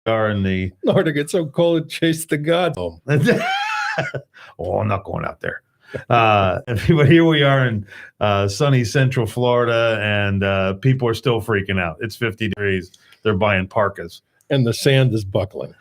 are in the Lord, it gets so cold, chase the gods home. Oh, I'm not going out there. But here we are in sunny Central Florida, and people are still freaking out. It's 50 degrees. They're buying parkas. And the sand is buckling.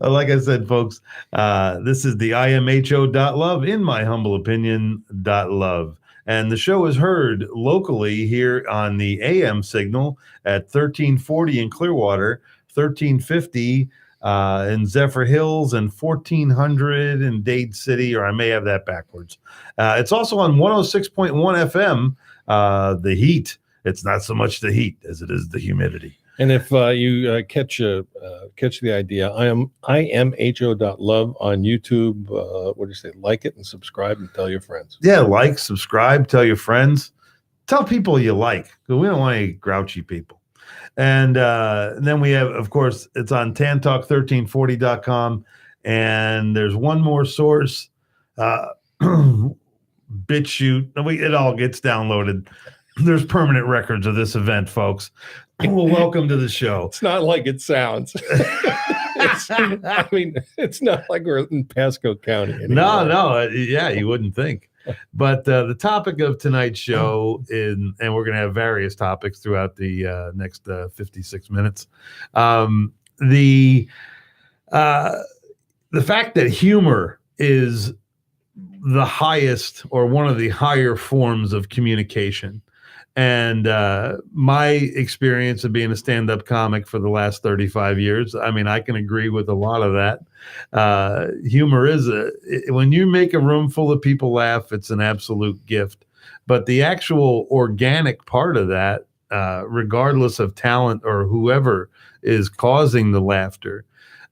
Like I said, folks, this is the imho.love, in my humble opinion.love. And the show is heard locally here on the AM signal at 1340 in Clearwater, 1350 in Zephyr Hills, and 1400 in Dade City, or I may have that backwards. It's also on 106.1 FM, the heat. It's not so much the heat as it is the humidity. And if you catch the idea, imho.love on YouTube. What do you say? Like it and subscribe and tell your friends. Yeah, like, subscribe, tell your friends. Tell people you like, because we don't want any grouchy people. And then we have, of course, it's on tantalk1340.com. And there's one more source, BitChute. It all gets downloaded. There's permanent records of this event, folks. Well, welcome to the show. It's not like it sounds. It's not like we're in Pasco County anymore. No. Yeah, you wouldn't think. But the topic of tonight's show and we're going to have various topics throughout the next 56 minutes. The fact that humor is the highest, or one of the higher forms of communication. And my experience of being a stand-up comic for the last 35 years, I can agree with a lot of that. Humor is when you make a room full of people laugh, it's an absolute gift. But the actual organic part of that, regardless of talent or whoever is causing the laughter,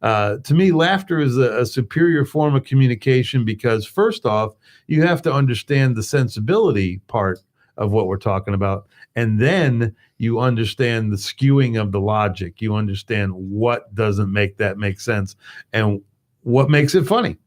to me, laughter is a superior form of communication, because first off, you have to understand the sensibility part of what we're talking about. And then you understand the skewing of the logic. You understand what doesn't make that make sense and what makes it funny.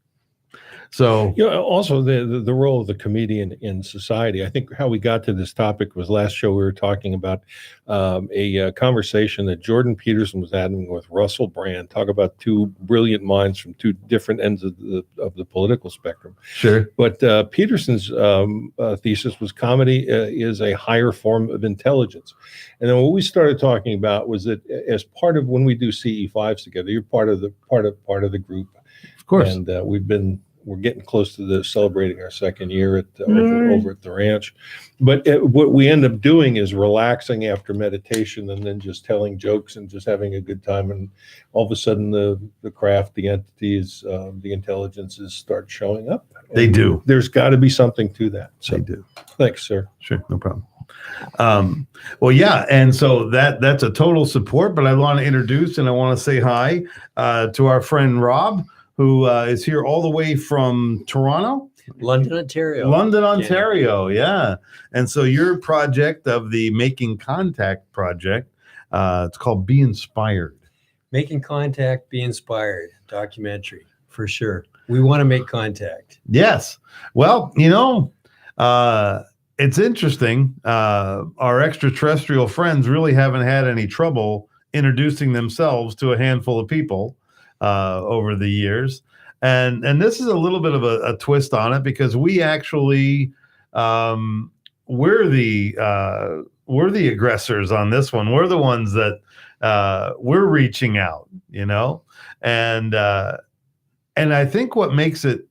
So, also the role of the comedian in society. I think how we got to this topic was last show we were talking about a conversation that Jordan Peterson was having with Russell Brand. Talk about two brilliant minds from two different ends of the political spectrum. Sure. But Peterson's thesis was comedy is a higher form of intelligence. And then what we started talking about was that as part of when we do CE5s together, you're part of the group. Of course. And we're getting close to celebrating our second year over at the ranch. But what we end up doing is relaxing after meditation and then just telling jokes and just having a good time. And all of a sudden the craft, the entities, the intelligences start showing up. They do. There's got to be something to that. So, they do. Thanks, sir. Sure, no problem. Well, yeah, and so that's a total support, but I want to introduce and I want to say hi to our friend Rob, who is here all the way from Toronto? London, Ontario. London, Ontario, yeah. And so your project of the Making Contact project, it's called Be Inspired. Making Contact, Be Inspired, documentary, for sure. We want to make contact. Yes. Well, it's interesting. Our extraterrestrial friends really haven't had any trouble introducing themselves to a handful of people over the years, and this is a little bit of a twist on it, because we actually we're the aggressors on this one. We're the ones that we're reaching out, and I think what makes it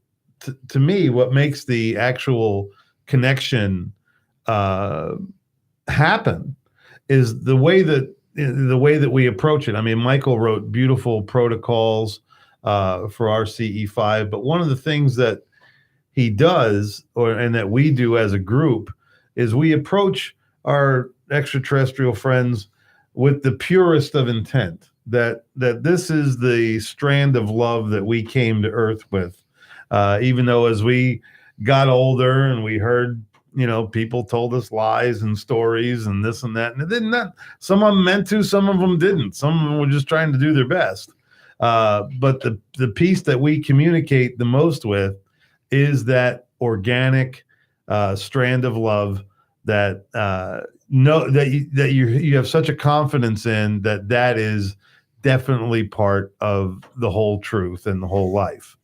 to me, what makes the actual connection happen is the way that we approach it. Michael wrote beautiful protocols for our CE5, but one of the things that he does, and that we do as a group, is we approach our extraterrestrial friends with the purest of intent, that this is the strand of love that we came to Earth with. Even though as we got older and we heard, people told us lies and stories and this and that, and it didn't. Some of them meant to, some of them didn't. Some of them were just trying to do their best. But the piece that we communicate the most with is that organic strand of love that know that you have such a confidence in that is definitely part of the whole truth and the whole life.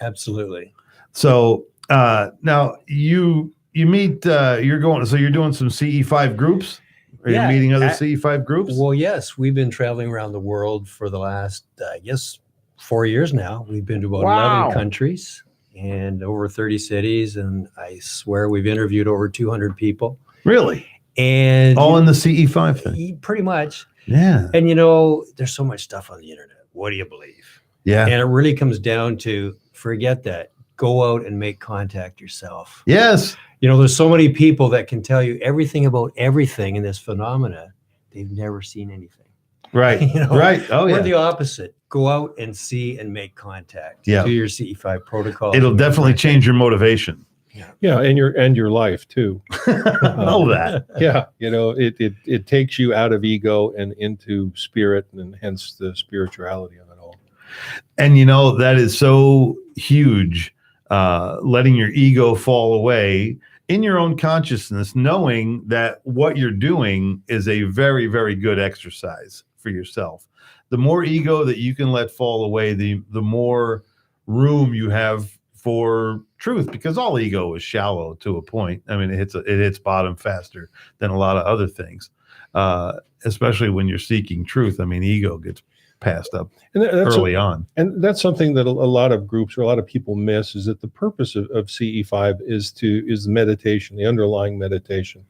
Absolutely. So now you meet, you're doing some CE5 groups. Are you meeting other CE5 groups? Well, yes, we've been traveling around the world for the last, I guess, 4 years now. We've been to about 11 countries and over 30 cities, and I swear we've interviewed over 200 people. Really? And all in the CE5 thing? Pretty much. Yeah. And, you know, there's so much stuff on the internet. What do you believe? Yeah. And it really comes down to forget that. Go out and make contact yourself. Yes. You know, there's so many people that can tell you everything about everything in this phenomena. They've never seen anything. Right. You know, right. Oh, we're yeah. the opposite. Go out and see and make contact. Yeah. Do your CE5 protocol. It'll definitely change your motivation. Yeah, and your life too. Know that. Yeah, you know, it takes you out of ego and into spirit, and hence the spirituality of it all. And you know, that is so huge. Letting your ego fall away in your own consciousness, knowing that what you're doing is a very, very good exercise for yourself. The more ego that you can let fall away, the more room you have for truth, because all ego is shallow to a point. I mean, it hits bottom faster than a lot of other things, especially when you're seeking truth. I mean, ego gets passed up early on. And that's something that a lot of groups or a lot of people miss, is that the purpose of CE5 is meditation, the underlying meditation.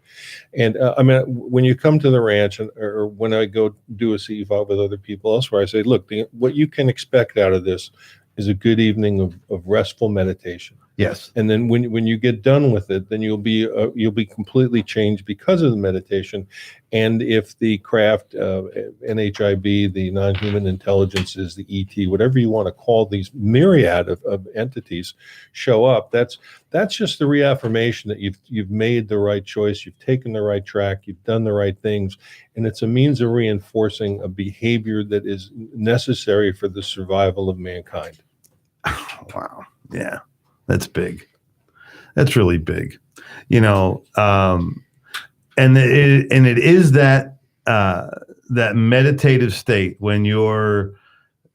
And I mean, when you come to the ranch, or when I go do a CE5 with other people elsewhere, I say, look, what you can expect out of this is a good evening of restful meditation. Yes. And then when you get done with it, then you'll be completely changed because of the meditation. And if the craft, NHIB, the non-human intelligences, the ET, whatever you want to call these myriad of entities show up, that's just the reaffirmation that you've made the right choice, you've taken the right track, you've done the right things, and it's a means of reinforcing a behavior that is necessary for the survival of mankind. Wow. Yeah. That's big. That's really big. You know, and it is that meditative state when you're,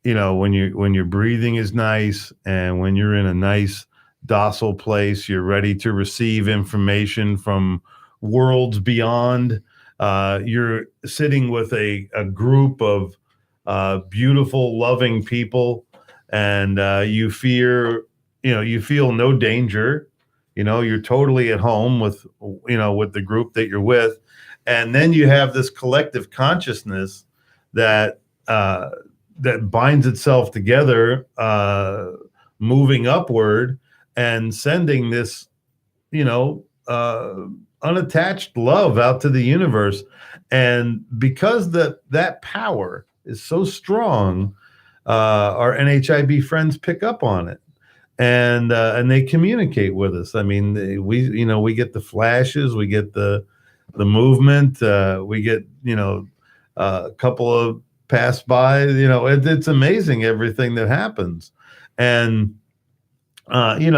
you know, when your breathing is nice, and when you're in a nice docile place, you're ready to receive information from worlds beyond. You're sitting with a group of beautiful, loving people, and you feel no danger. You know, you're totally at home with the group that you're with. And then you have this collective consciousness that binds itself together, moving upward and sending this, unattached love out to the universe. And because that power is so strong, our NHIB friends pick up on it. And they communicate with us. I mean, we get the flashes, we get the movement, we get a couple of pass by. It's amazing everything that happens, and when you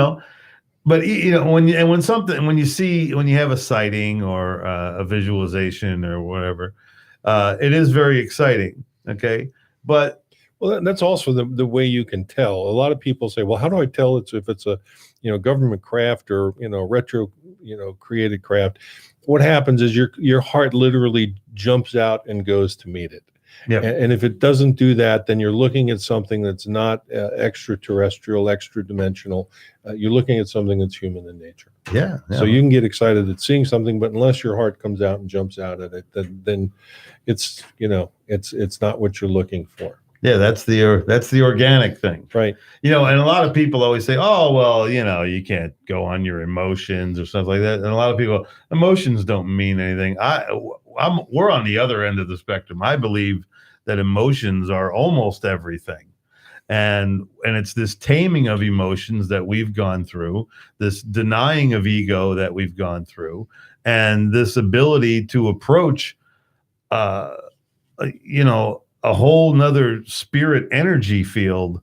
have a sighting or a visualization or whatever, it is very exciting. Okay, but. Well, that's also the way you can tell. A lot of people say, well, how do I tell if it's a, government craft or, retro, created craft? What happens is your heart literally jumps out and goes to meet it. Yeah. And if it doesn't do that, then you're looking at something that's not extraterrestrial, extra dimensional. You're looking at something that's human in nature. Yeah. So you can get excited at seeing something, but unless your heart comes out and jumps out at it, then it's not what you're looking for. Yeah, that's the organic thing. Right. And a lot of people always say, oh, well, you can't go on your emotions or stuff like that. And a lot of people, emotions don't mean anything. We're on the other end of the spectrum. I believe that emotions are almost everything. And it's this taming of emotions that we've gone through, this denying of ego that we've gone through, and this ability to approach, a whole nother spirit energy field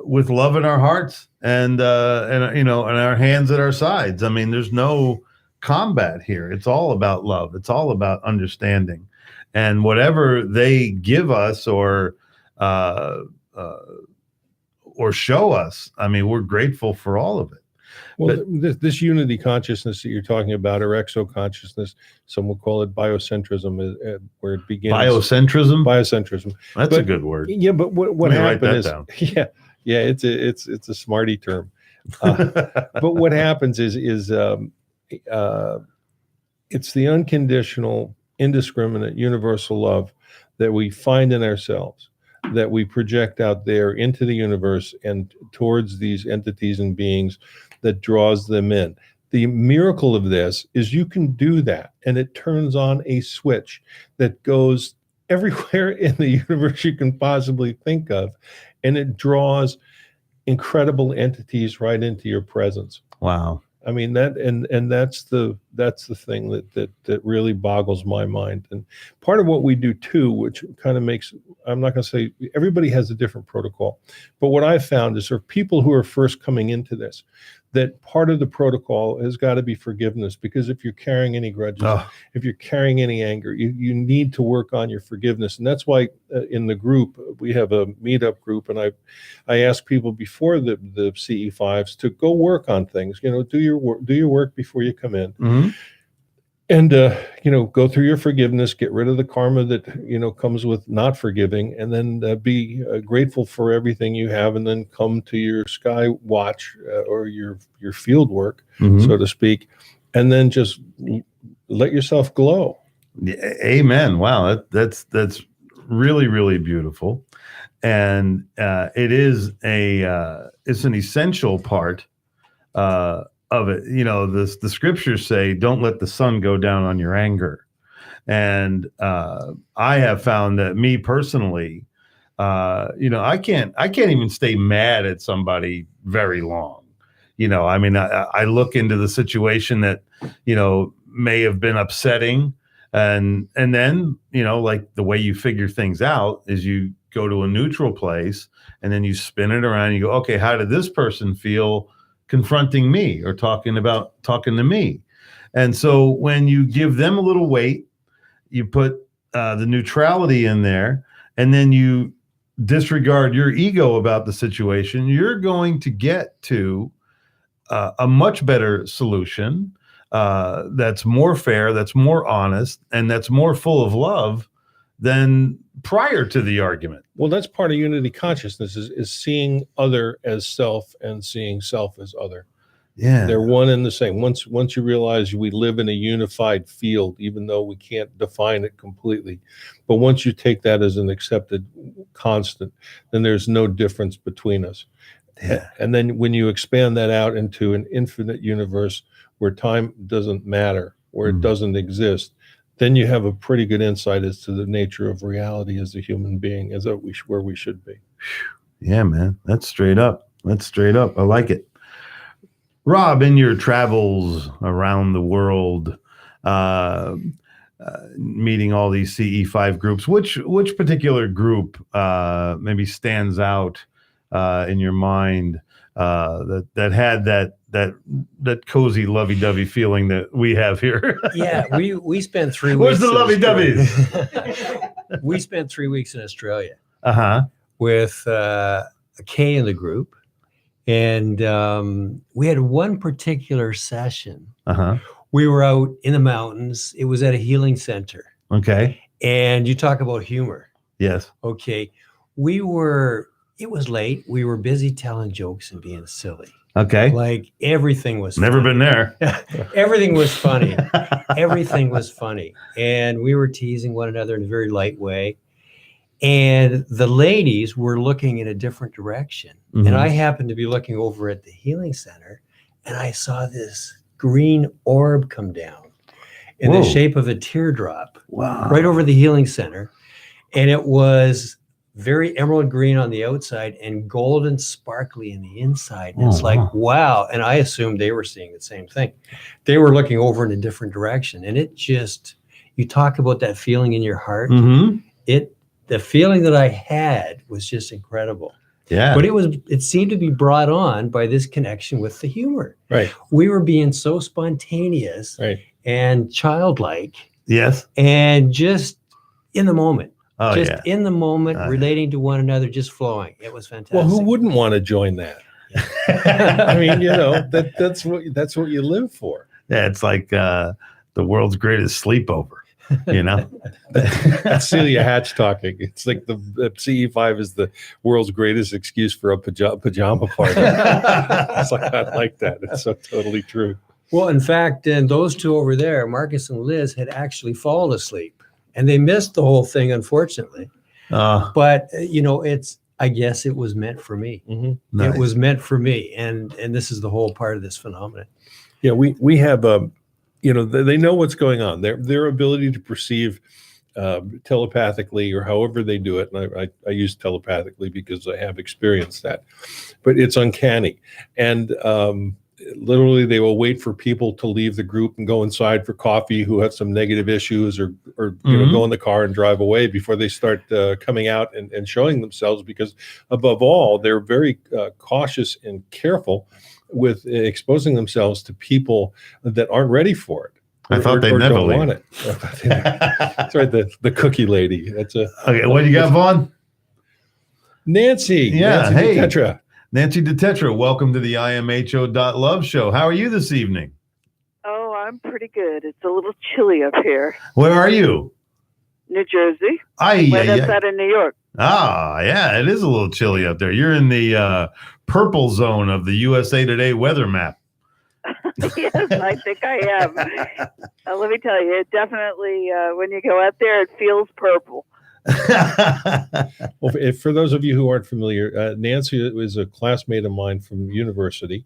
with love in our hearts and our hands at our sides. I mean, there's no combat here. It's all about love. It's all about understanding, and whatever they give us or show us, I mean, we're grateful for all of it. Well, this unity consciousness that you're talking about, or exo-consciousness, some will call it biocentrism, where it begins. Biocentrism? Biocentrism. That's a good word. Yeah, but what happened is, yeah, it's a smarty term. But what happens is it's the unconditional, indiscriminate, universal love that we find in ourselves, that we project out there into the universe and towards these entities and beings, that draws them in. The miracle of this is you can do that, and it turns on a switch that goes everywhere in the universe you can possibly think of, and it draws incredible entities right into your presence. Wow. I mean, that and that's the thing that really boggles my mind. And part of what we do too, which kind of makes, I'm not going to say everybody has a different protocol, but what I've found is there are people who are first coming into this, that part of the protocol has got to be forgiveness, because if you're carrying any grudges, if you're carrying any anger, you need to work on your forgiveness. And that's why in the group, we have a meetup group, and I ask people before the CE5s to go work on things, do your work before you come in. Mm-hmm. And, go through your forgiveness, get rid of the karma that, comes with not forgiving, and then be grateful for everything you have, and then come to your sky watch or your field work, so to speak, and then just let yourself glow. Amen. Wow. That's really, really beautiful. And it is it's an essential part of it. The scriptures say, don't let the sun go down on your anger. And I have found that me personally, I can't even stay mad at somebody very long. I mean, I look into the situation that, may have been upsetting. And then, like the way you figure things out is you go to a neutral place, and then you spin it around. And you go, okay, how did this person feel confronting me or talking to me? And so when you give them a little weight, you put the neutrality in there, and then you disregard your ego about the situation, you're going to get to a much better solution that's more fair, that's more honest, and that's more full of love than prior to the argument. Well, that's part of unity consciousness, is seeing other as self and seeing self as other. Yeah. They're one and the same. Once you realize we live in a unified field, even though we can't define it completely, but once you take that as an accepted constant, then there's no difference between us. Yeah. And then when you expand that out into an infinite universe where time doesn't matter, where it doesn't exist, then you have a pretty good insight as to the nature of reality as a human being, where we should be. Yeah, man. That's straight up. I like it. Rob, in your travels around the world, meeting all these CE5 groups, which particular group maybe stands out in your mind that had that cozy lovey-dovey feeling that we have here? Yeah, we spent 3 weeks. Where's the lovey-doveys? We spent 3 weeks in Australia with a K in the group. And we had one particular session. We were out in the mountains. It was at a healing center. Okay. And you talk about humor. Yes. Okay. It was late. We were busy telling jokes and being silly. Okay. Like everything was Never funny. Been there. Everything was funny. Everything was funny. And we were teasing one another in a very light way. And the ladies were looking in a different direction. And I happened to be looking over at the healing center, and I saw this green orb come down in the shape of a teardrop. Wow. Right over the healing center. And it was very emerald green on the outside and golden sparkly in the inside. And it's like, wow. And I assumed they were seeing the same thing. They were looking over in a different direction. And it just, you talk about that feeling in your heart. The feeling that I had was just incredible. Yeah. But it seemed to be brought on by this connection with the humor. Right. We were being so spontaneous Right. and childlike Yes. and just in the moment. Oh, just yeah. in the moment, Oh, yeah. relating to one another, just flowing. It was fantastic. Well, who wouldn't want to join that? I mean, that's what you live for. Yeah, it's like the world's greatest sleepover, you know? That's Celia Hatch talking. It's like the CE5 is the world's greatest excuse for a pajama party. It's like, I like that. It's so totally true. Well, in fact, and those two over there, Marcus and Liz, had actually fallen asleep, and they missed the whole thing, unfortunately. But I guess it was meant for me. Mm-hmm. Nice. It was meant for me, and this is the whole part of this phenomenon. Yeah, we have they know what's going on. Their ability to perceive telepathically, or however they do it, and I use telepathically because I have experienced that, but it's uncanny. And literally, they will wait for people to leave the group and go inside for coffee who have some negative issues, or go in the car and drive away before they start coming out and showing themselves. Because above all, they're very cautious and careful with exposing themselves to people that aren't ready for it. I thought they never don't leave. want it. That's right, the cookie lady. Okay, what do you got, Vaughn? Nancy. Yeah, Nancy hey. Tertre. Nancy Tertre, welcome to the imho.love show. How are you this evening? Oh, I'm pretty good. It's a little chilly up here. Where are you? New Jersey. Right outside of New York. Ah, yeah, it is a little chilly up there. You're in the purple zone of the USA Today weather map. Yes, I think I am. Let me tell you, it definitely, when you go out there, it feels purple. Well, for those of you who aren't familiar, Nancy was a classmate of mine from university,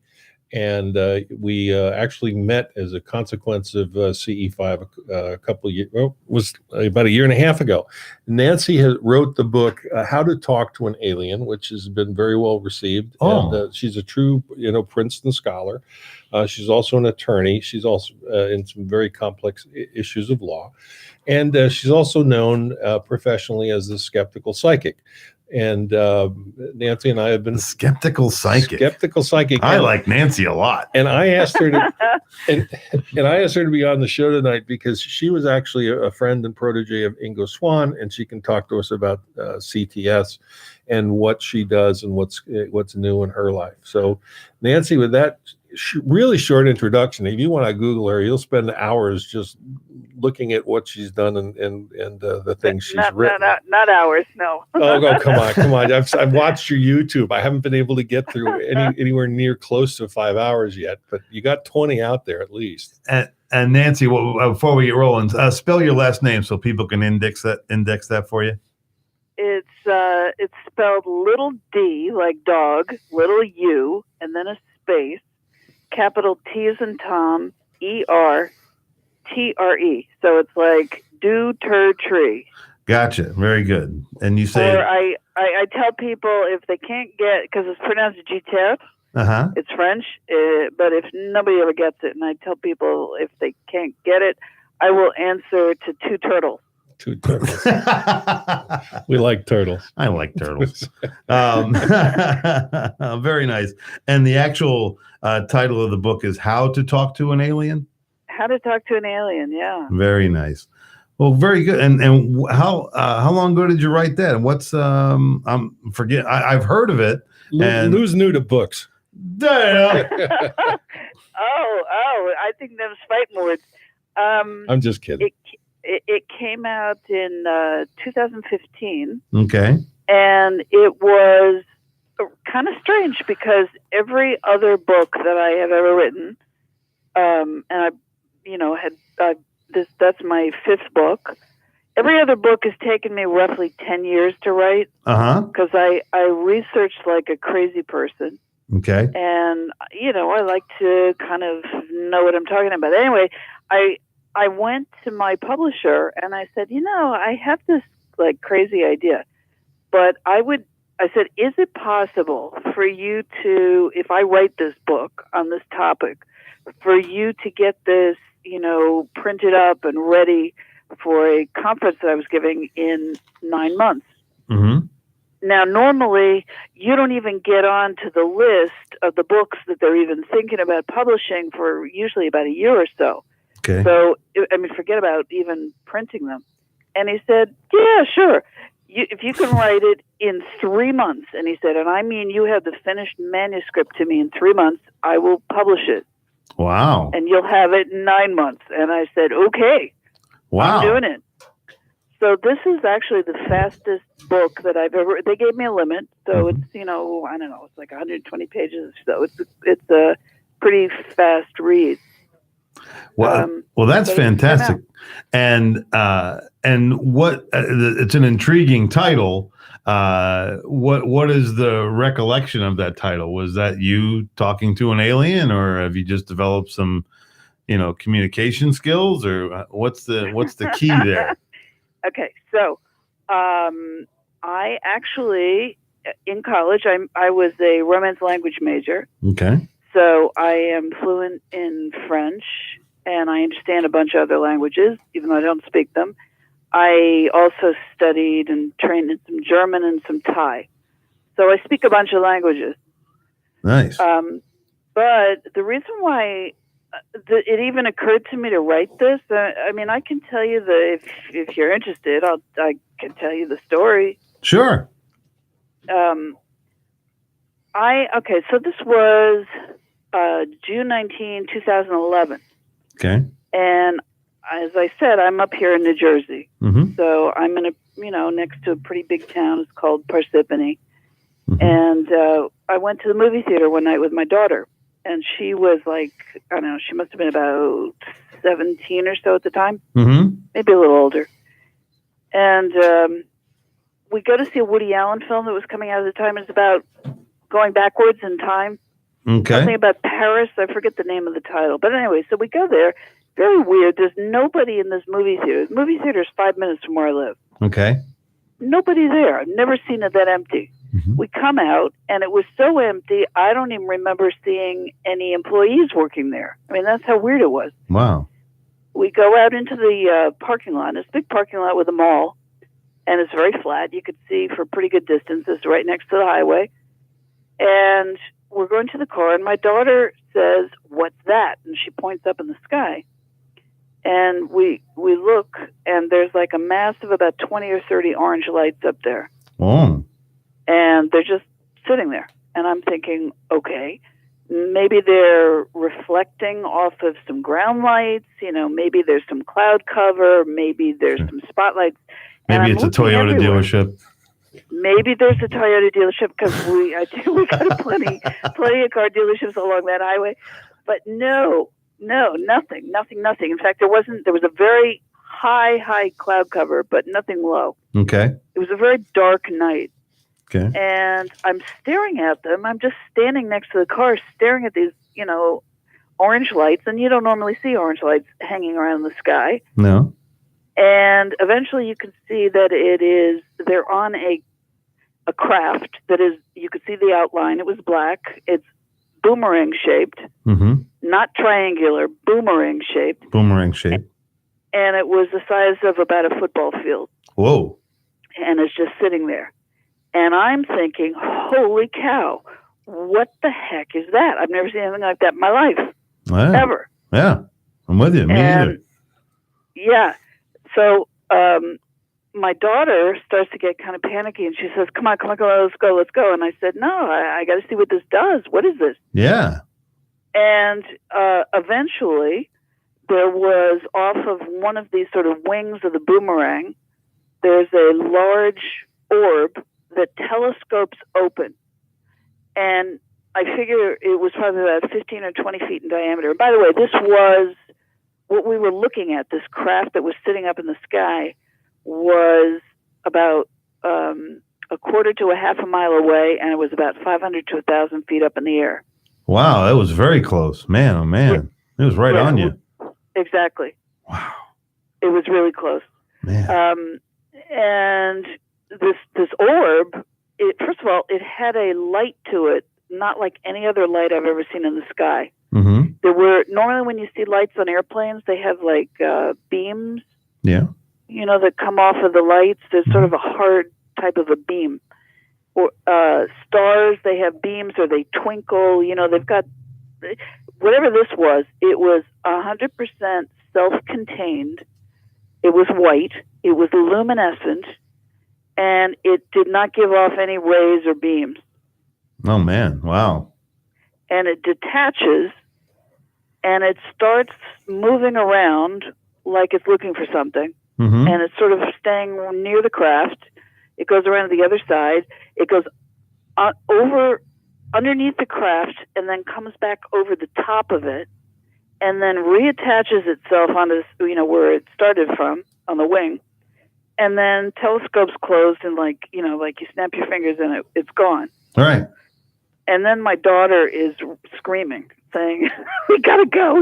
and we actually met as a consequence of CE5 a couple of years. Well, it was about a year and a half ago. Nancy wrote the book "How to Talk to an Alien," which has been very well received. Oh. And she's a true, Princeton scholar. She's also an attorney. She's also in some very complex issues of law. And she's also known professionally as the skeptical psychic. And Nancy and I have been skeptical psychic. I like Nancy a lot. And I asked her to, and I asked her to be on the show tonight because she was actually a friend and protege of Ingo Swann, and she can talk to us about CTS and what she does and what's new in her life. So, Nancy, with that really short introduction, if you want to Google her, you'll spend hours just looking at what she's done and the things she's written. Not hours, no. Oh, come on! I've watched your YouTube. I haven't been able to get through anywhere near close to 5 hours yet, but you got 20 out there at least. And Nancy, before we get rolling, spell your last name so people can index that for you. It's spelled little d like dog, little u, and then a space, capital T as in Tom, ERTRE. So it's like do tur tree. Gotcha. Very good. And you say, or I tell people if they can't get, because it's pronounced Tertre. It's French, but if nobody ever gets it, and I tell people if they can't get it, I will answer to two turtles. Two turtles. We like turtles. I like turtles. Very nice. And the actual title of the book is How to Talk to an Alien? How to Talk to an Alien, yeah. Very nice. Well, very good. And how long ago did you write that? And what's I've heard of it. And Lou's new to books. Oh, I think them's fighting words. I'm just kidding. It came out in 2015. Okay. And it was kind of strange because every other book that I have ever written, and I, that's my fifth book. Every other book has taken me roughly 10 years to write. Because I researched like a crazy person. Okay. And, I like to kind of know what I'm talking about. Anyway, I went to my publisher and I said, I have this like crazy idea, but I said, is it possible for you to, if I write this book on this topic, for you to get this, printed up and ready for a conference that I was giving in 9 months? Mm-hmm. Now, normally, you don't even get onto the list of the books that they're even thinking about publishing for usually about a year or so. Okay. So, I mean, forget about even printing them. And he said, yeah, sure. If you can write it in 3 months, and he said, and I mean you have the finished manuscript to me in 3 months, I will publish it. Wow. And you'll have it in 9 months. And I said, okay, Wow. I'm doing it. So this is actually the fastest book that I've ever. They gave me a limit, so it's I don't know, it's like 120 pages. So it's a pretty fast read. Well, that's fantastic. And what it's an intriguing title. What is the recollection of that title? Was that you talking to an alien, or have you just developed some, communication skills, or what's the key there? Okay, so I actually in college I was a Romance language major. Okay. So I am fluent in French, and I understand a bunch of other languages, even though I don't speak them. I also studied and trained in some German and some Thai. So I speak a bunch of languages. Nice. But the reason why it even occurred to me to write this, I mean, I can tell you if you're interested, I can tell you the story. Sure. So this was June 19, 2011. Okay. And as I said, I'm up here in New Jersey. Mm-hmm. So I'm in next to a pretty big town. It's called Parsippany. Mm-hmm. And I went to the movie theater one night with my daughter. And she was like, I don't know, she must have been about 17 or so at the time. Mm-hmm. Maybe a little older. And we go to see a Woody Allen film that was coming out at the time. It's about going backwards in time. Okay. Something about Paris. I forget the name of the title. But anyway, so we go there. Very weird. There's nobody in this movie theater. The movie theater is 5 minutes from where I live. Okay. Nobody there. I've never seen it that empty. Mm-hmm. We come out, and it was so empty, I don't even remember seeing any employees working there. I mean, that's how weird it was. Wow. We go out into the parking lot. It's a big parking lot with a mall, and it's very flat. You could see for a pretty good distance. It's right next to the highway. And we're going to the car, and my daughter says, "What's that?" And she points up in the sky. And we look, and there's like a mass of about 20 or 30 orange lights up there. Oh. And they're just sitting there. And I'm thinking, okay, maybe they're reflecting off of some ground lights. Maybe there's some cloud cover. Maybe there's some spotlights. Maybe it's a Toyota dealership. Maybe there's a Toyota dealership because we got plenty of car dealerships along that highway. But no, nothing. In fact, there was a very high cloud cover, but nothing low. Okay. It was a very dark night. Okay. And I'm staring at them. I'm just standing next to the car, staring at these, orange lights. And you don't normally see orange lights hanging around the sky. No. And eventually you can see that they're on a craft that is, you could see the outline. It was black. It's boomerang shaped, mm-hmm. not triangular, boomerang shaped. Boomerang shaped. And it was the size of about a football field. Whoa. And it's just sitting there. And I'm thinking, holy cow, what the heck is that? I've never seen anything like that in my life, ever. Yeah, I'm with you. Me either. Yeah. So my daughter starts to get kind of panicky, and she says, come on, let's go. And I said, no, I got to see what this does. What is this? Yeah. And eventually there was off of one of these sort of wings of the boomerang, there's a large orb that telescopes open. And I figure it was probably about 15 or 20 feet in diameter. And by the way, this was what we were looking at. This craft that was sitting up in the sky was about a quarter to a half a mile away, and it was about 500 to 1,000 feet up in the air. Wow, that was very close. Man, oh man. It was right on you. Exactly. Wow. It was really close. Man. And this orb, first of all, it had a light to it, not like any other light I've ever seen in the sky. Mm-hmm. Normally when you see lights on airplanes, they have like beams. Yeah. That come off of the lights. There's sort of a hard type of a beam. stars, they have beams or they twinkle. They've got whatever this was. It was 100% self-contained. It was white. It was luminescent, and it did not give off any rays or beams. Oh man! Wow. And it detaches, and it starts moving around like it's looking for something. Mm-hmm. And it's sort of staying near the craft. It goes around to the other side. It goes over underneath the craft and then comes back over the top of it and then reattaches itself onto where it started from on the wing. And then telescopes closed and like you snap your fingers and it's gone. All right. And then my daughter is screaming, saying, we gotta go.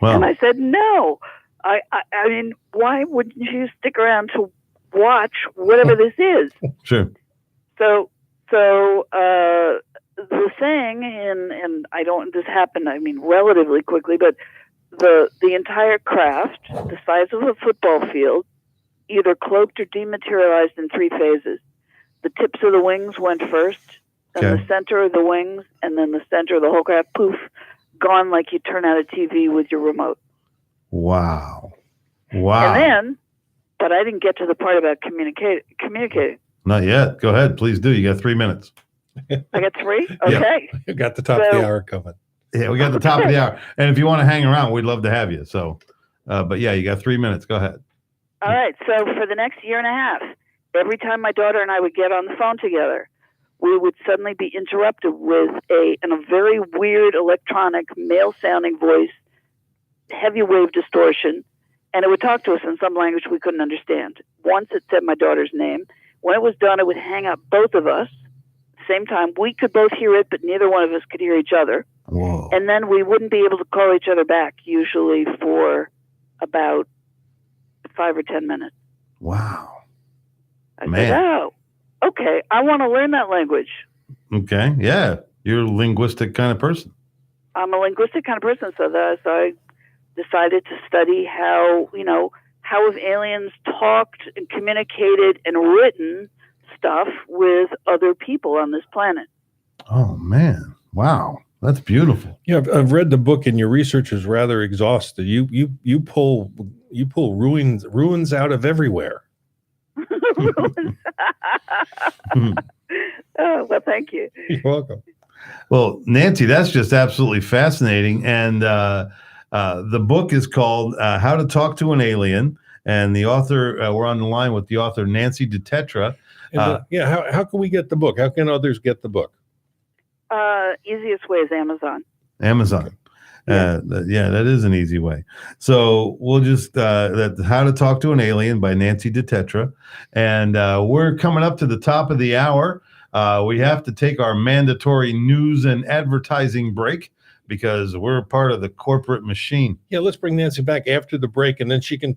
Wow. And I said, no. I mean, why wouldn't you stick around to watch whatever this is? Sure. So the thing, and this happened, relatively quickly, but the entire craft, the size of a football field, either cloaked or dematerialized in 3 phases. The tips of the wings went first, then the center of the wings, and then the center of the whole craft, poof, gone like you turn out a TV with your remote. Wow. And then, but I didn't get to the part about communicating. Not yet. Go ahead. Please do. You got 3 minutes. I got 3? Okay. You got the top of the hour coming. Yeah, we got the top of the hour. And if you want to hang around, we'd love to have you. So, but yeah, you got 3 minutes. Go ahead. All right. So for the next year and a half, every time my daughter and I would get on the phone together, we would suddenly be interrupted with a very weird electronic male-sounding voice, heavy wave distortion, and it would talk to us in some language we couldn't understand. Once it said my daughter's name. When it was done, it would hang up both of us. Same time, we could both hear it, but neither one of us could hear each other. Whoa. And then we wouldn't be able to call each other back, usually for about 5 or 10 minutes. Wow. I said, oh, okay, I want to learn that language. Okay, yeah. You're a linguistic kind of person. I'm a linguistic kind of person, so I decided to study how have aliens talked and communicated and written stuff with other people on this planet. Oh man. Wow. That's beautiful. Yeah, I've read the book, and your research is rather exhaustive. You pull ruins out of everywhere. Oh, well, thank you. You're welcome. Well, Nancy, that's just absolutely fascinating. And the book is called How to Talk to an Alien. And the author, we're on the line with the author, Nancy Tertre. How can we get the book? How can others get the book? Easiest way is Amazon. Amazon. That is an easy way. So we'll just How to Talk to an Alien by Nancy Tertre. And we're coming up to the top of the hour. We have to take our mandatory news and advertising break because we're part of the corporate machine. Yeah, let's bring Nancy back after the break, and then she can.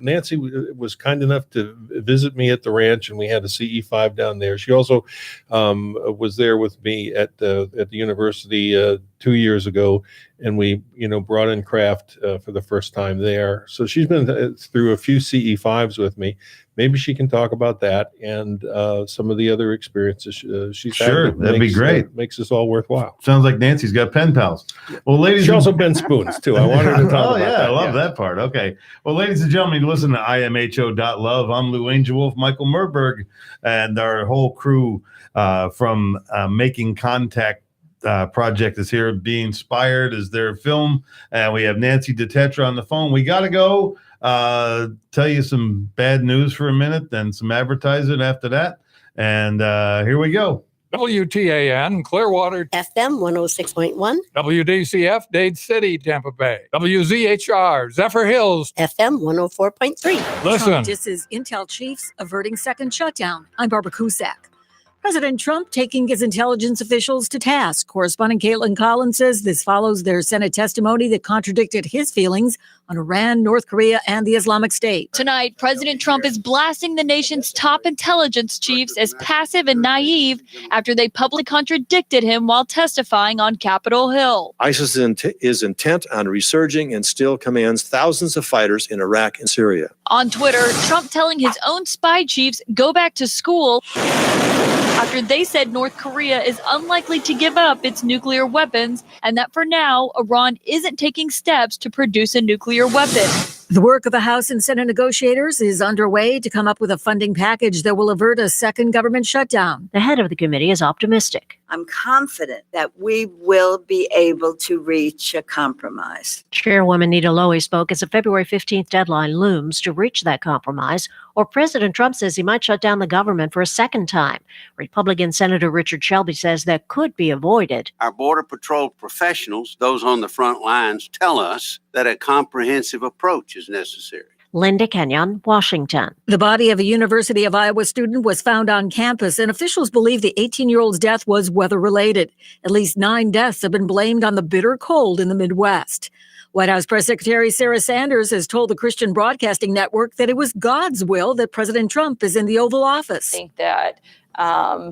Nancy was kind enough to visit me at the ranch, and we had a CE5 down there. She also was there with me at the university 2 years ago, and we brought in craft for the first time there. So she's been through a few CE5s with me. Maybe she can talk about that and some of the other experiences she's had. Sure, that'd be great. Makes this all worthwhile. Sounds like Nancy's got pen pals. Well, ladies, she also bends spoons too. I wanted to talk about that. I love that part. Okay. Well, ladies and gentlemen, you listen to imho.love. I'm Lou Angelwolf, Michael Murburg, and our whole crew from Making Contact project is here. Be Inspired is their film, and we have Nancy Tertre on the phone. We got to go. Tell you some bad news for a minute, then some advertising after that. And here we go. WTAN, Clearwater, FM 106.1, WDCF, Dade City, Tampa Bay, WZHR, Zephyr Hills, FM 104.3. Listen. Trump disses Intel chiefs averting second shutdown. I'm Barbara Cusack. President Trump taking his intelligence officials to task. Correspondent Caitlin Collins says this follows their Senate testimony that contradicted his feelings on Iran, North Korea, and the Islamic State. Tonight, President Trump is blasting the nation's top intelligence chiefs as passive and naive after they publicly contradicted him while testifying on Capitol Hill. ISIS is intent on resurging and still commands thousands of fighters in Iraq and Syria. On Twitter, Trump telling his own spy chiefs go back to school after they said North Korea is unlikely to give up its nuclear weapons and that for now, Iran isn't taking steps to produce a nuclear weapon. The work of the House and Senate negotiators is underway to come up with a funding package that will avert a second government shutdown. The head of the committee is optimistic. I'm confident that we will be able to reach a compromise. Chairwoman Nita Lowey spoke as a February 15th deadline looms to reach that compromise, or President Trump says he might shut down the government for a second time. Republican Senator Richard Shelby says that could be avoided. Our Border Patrol professionals, those on the front lines, tell us that a comprehensive approach is necessary. Linda Kenyon, Washington. The body of a University of Iowa student was found on campus, and officials believe the 18-year-old's death was weather-related. At least 9 deaths have been blamed on the bitter cold in the Midwest. White House Press Secretary Sarah Sanders has told the Christian Broadcasting Network that it was God's will that President Trump is in the Oval Office. I think that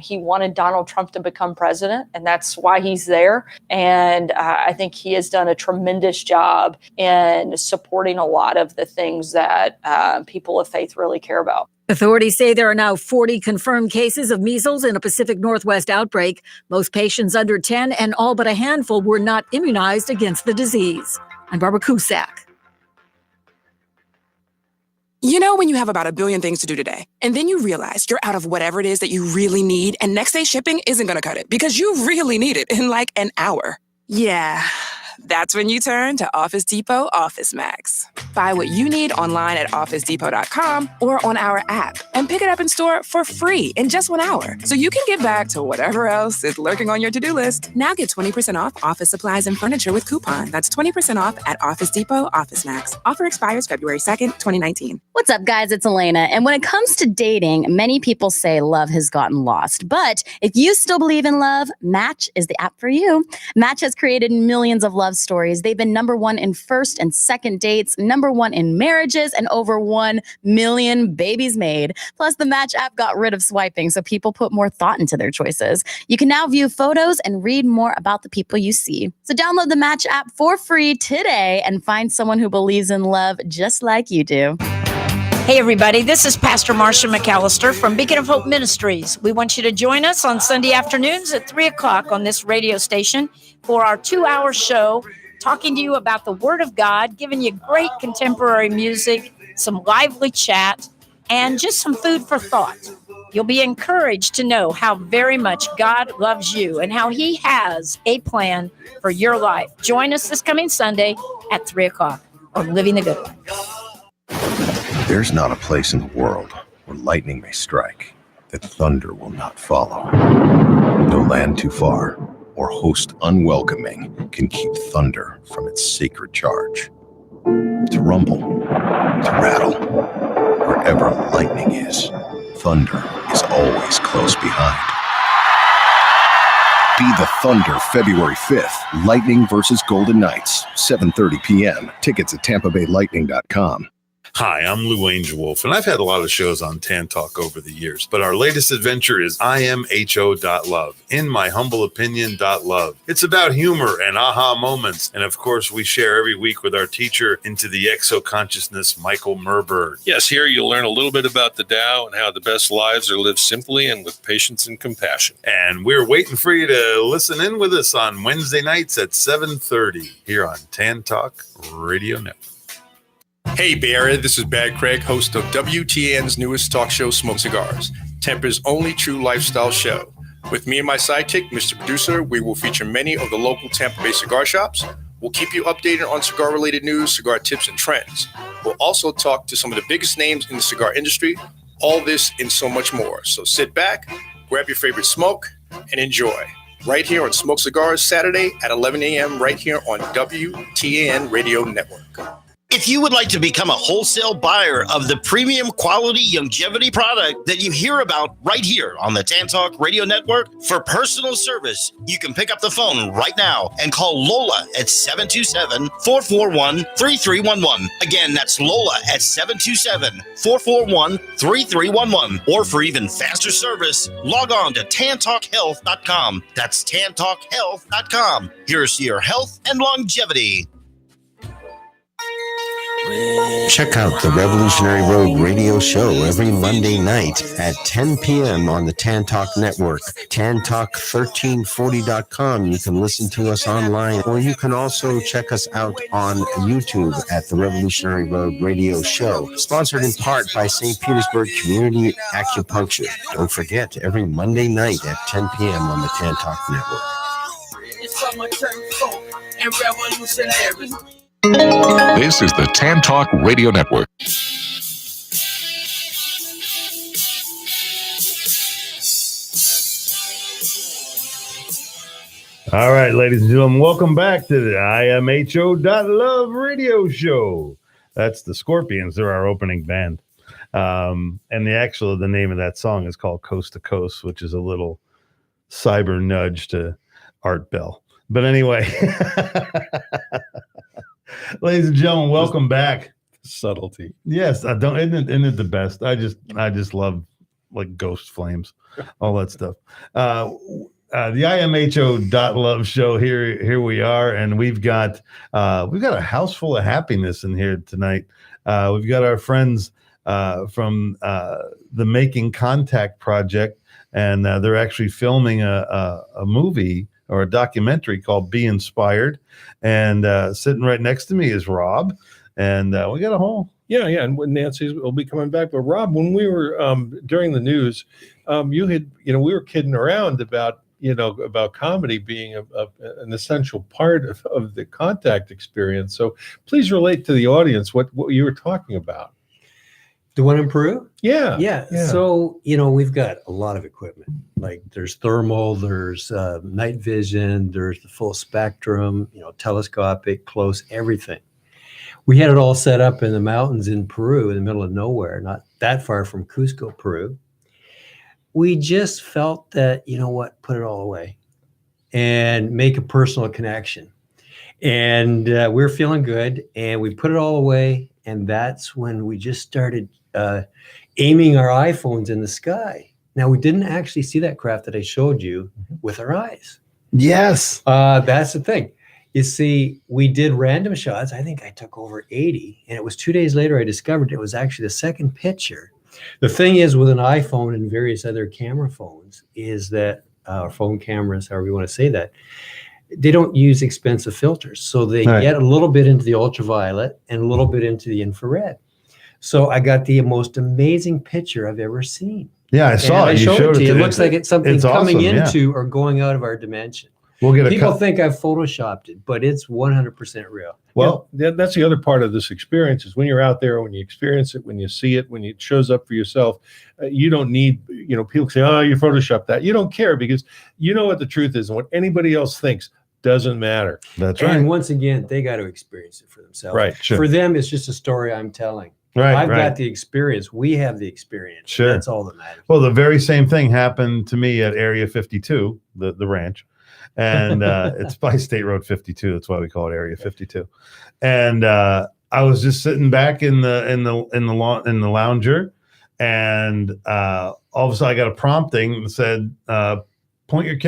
he wanted Donald Trump to become president, and that's why he's there. And I think he has done a tremendous job in supporting a lot of the things that people of faith really care about. Authorities say there are now 40 confirmed cases of measles in a Pacific Northwest outbreak. Most patients under 10 and all but a handful were not immunized against the disease. I'm Barbara Cusack. You know when you have about a billion things to do today, and then you realize you're out of whatever it is that you really need, and next day shipping isn't going to cut it because you really need it in like an hour. Yeah, that's when you turn to Office Depot Office Max. Buy what you need online at OfficeDepot.com or on our app and pick it up in store for free in just 1 hour so you can get back to whatever else is lurking on your to-do list. Now get 20% off office supplies and furniture with coupon. That's 20% off at Office Depot Office Max. Offer expires February 2nd, 2019. What's up, guys? It's Elena. And when it comes to dating, many people say love has gotten lost. But if you still believe in love, Match is the app for you. Match has created millions of love stories. They've been #1 in first and second dates, #1 in marriages, and over 1 million babies made. Plus, the Match app got rid of swiping, so people put more thought into their choices. You can now view photos and read more about the people you see. So download the Match app for free today and find someone who believes in love just like you do. Hey, everybody, this is Pastor Marcia McAllister from Beacon of Hope Ministries. We want you to join us on Sunday afternoons at 3 o'clock on this radio station for our 2-hour show, talking to you about the Word of God, giving you great contemporary music, some lively chat, and just some food for thought. You'll be encouraged to know how very much God loves you and how He has a plan for your life. Join us this coming Sunday at 3 o'clock on Living the Good Life. There's not a place in the world where lightning may strike that thunder will not follow. No land too far or host unwelcoming can keep thunder from its sacred charge. To rumble, to rattle, wherever lightning is, thunder is always close behind. Be the Thunder February 5th. Lightning versus Golden Knights, 7:30 p.m. Tickets at TampaBayLightning.com. Hi, I'm Lou Angelwolf, and I've had a lot of shows on Tan Talk over the years, but our latest adventure is imho.love, in my humble opinion, .love. It's about humor and aha moments, and of course, we share every week with our teacher into the exo-consciousness, Michael Murburg. Yes, here you'll learn a little bit about the Tao and how the best lives are lived simply and with patience and compassion. And we're waiting for you to listen in with us on Wednesday nights at 7:30 here on Tan Talk Radio Network. Hey, Bay Area, this is Bad Craig, host of WTN's newest talk show, Smoke Cigars, Tampa's only true lifestyle show. With me and my sidekick, Mr. Producer, we will feature many of the local Tampa Bay cigar shops. We'll keep you updated on cigar-related news, cigar tips, and trends. We'll also talk to some of the biggest names in the cigar industry, all this and so much more. So sit back, grab your favorite smoke, and enjoy. Right here on Smoke Cigars, Saturday at 11 a.m., right here on WTN Radio Network. If you would like to become a wholesale buyer of the premium quality longevity product that you hear about right here on the Tan Talk Radio Network, for personal service, you can pick up the phone right now and call Lola at 727-441-3311. Again, that's Lola at 727-441-3311. Or for even faster service, log on to tantalkhealth.com. That's tantalkhealth.com. Here's to your health and longevity. Check out the Revolutionary Road radio show every Monday night at 10 p.m. on the Tan Talk Network. TanTalk1340.com. You can listen to us online, or you can also check us out on YouTube at the Revolutionary Road radio show. Sponsored in part by St. Petersburg Community Acupuncture. Don't forget, every Monday night at 10 p.m. on the Tan Talk Network. This is the Tan Talk Radio Network. All right, ladies and gentlemen, welcome back to the imho.love radio show. That's the Scorpions. They're our opening band. And the name of that song is called Coast to Coast, which is a little cyber nudge to Art Bell. But anyway, ladies and gentlemen, welcome back. Subtlety. Yes, I don't. Isn't it the best? I just love like ghost flames, all that stuff. The imho.love show. Here we are, and we've got a house full of happiness in here tonight. We've got our friends from the Making Contact Project, and they're actually filming a movie or a documentary called Be Inspired. And sitting right next to me is Rob. And we got a whole. Yeah. And Nancy will be coming back. But Rob, when we were during the news, we were kidding around about comedy being an essential part of the contact experience. So please relate to the audience what you were talking about. The one in Peru? Yeah. So, we've got a lot of equipment. Like there's thermal, there's night vision, there's the full spectrum, telescopic, close, everything. We had it all set up in the mountains in Peru, in the middle of nowhere, not that far from Cusco, Peru. We just felt that, put it all away and make a personal connection. And we're feeling good, and we put it all away. And that's when we just started aiming our iPhones in the sky. Now, we didn't actually see that craft that I showed you with our eyes. Yes. That's the thing. You see, we did random shots. I think I took over 80. And it was 2 days later I discovered it was actually the second picture. The thing is with an iPhone and various other camera phones is that, phone cameras, however you want to say that, they don't use expensive filters. So they get a little bit into the ultraviolet and a little bit into the infrared. So I got the most amazing picture I've ever seen. Yeah, I saw it. I showed it to you. It looks like it's something coming awesome, into or going out of our dimension. We'll get People think I've photoshopped it, but it's 100% real. Well, that's the other part of this experience is when you're out there, when you experience it, when you see it, when it shows up for yourself, you don't need, people say, oh, you photoshopped that. You don't care because you know what the truth is and what anybody else thinks doesn't matter. That's right. And once again, they got to experience it for themselves. Right. Sure. For them, it's just a story I'm telling. Right. I've got the experience. We have the experience. Sure. That's all that matters. Well, the very same thing happened to me at Area 52, the ranch. And it's by State Road 52. That's why we call it Area 52. And I was just sitting back in the lounger, and all of a sudden I got a prompting that said, point your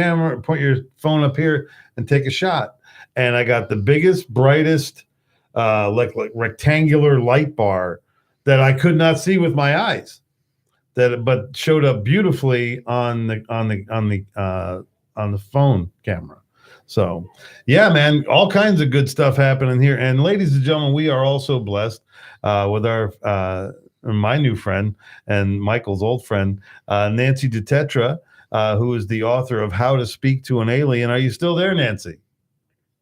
phone up here and take a shot. And I got the biggest, brightest, like rectangular light bar that I could not see with my eyes, but showed up beautifully on the phone camera. So yeah, man, all kinds of good stuff happening here. And ladies and gentlemen, we are also blessed with my new friend and Michael's old friend, Nancy Tertre, who is the author of How to Speak to an Alien. Are you still there, Nancy?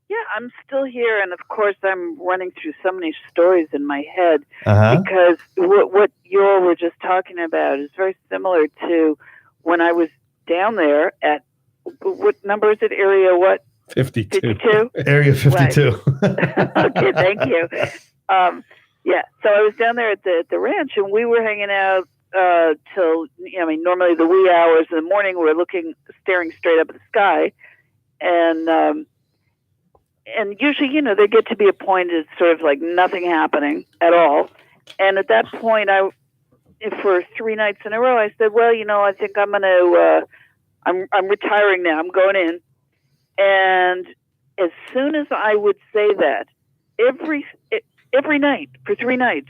Yeah, I'm still here, and of course, I'm running through so many stories in my head because what you all were just talking about is very similar to when I was down there at what number is it? Area what? 52. 52? Area 52. Right. Okay, thank you. Yeah. So I was down there at the ranch, and we were hanging out till, normally the wee hours in the morning. We're staring straight up at the sky, and usually, there get to be a point it's sort of like nothing happening at all. And at that point, for 3 nights in a row, I said, well, I think I'm going to, I'm retiring now. I'm going in. And as soon as I would say that, every night for 3 nights,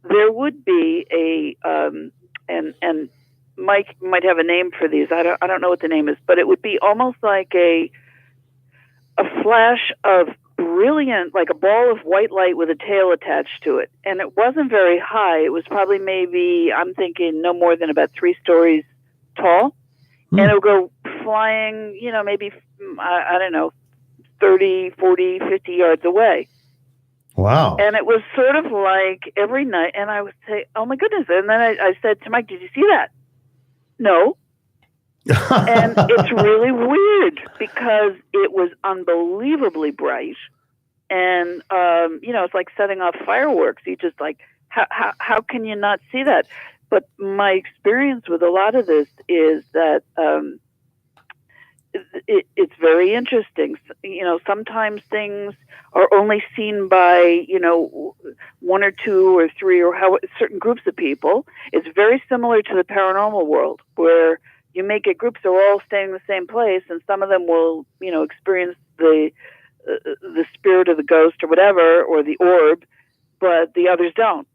there would be and Mike might have a name for these. I don't know what the name is, but it would be almost like a flash of brilliant, like a ball of white light with a tail attached to it. And it wasn't very high. It was probably maybe, I'm thinking, no more than about 3 stories tall. And it would go flying, maybe, I don't know, 30, 40, 50 yards away. Wow. And it was sort of like every night, and I would say, oh my goodness. And then I said to Mike, did you see that? No. And it's really weird because it was unbelievably bright. And, it's like setting off fireworks. You just like, how can you not see that? But my experience with a lot of this is that it's very interesting. Sometimes things are only seen by, 1 or 2 or 3 or certain groups of people. It's very similar to the paranormal world, where you may get groups that are all staying in the same place, and some of them will, experience the spirit of the ghost or whatever, or the orb, but the others don't.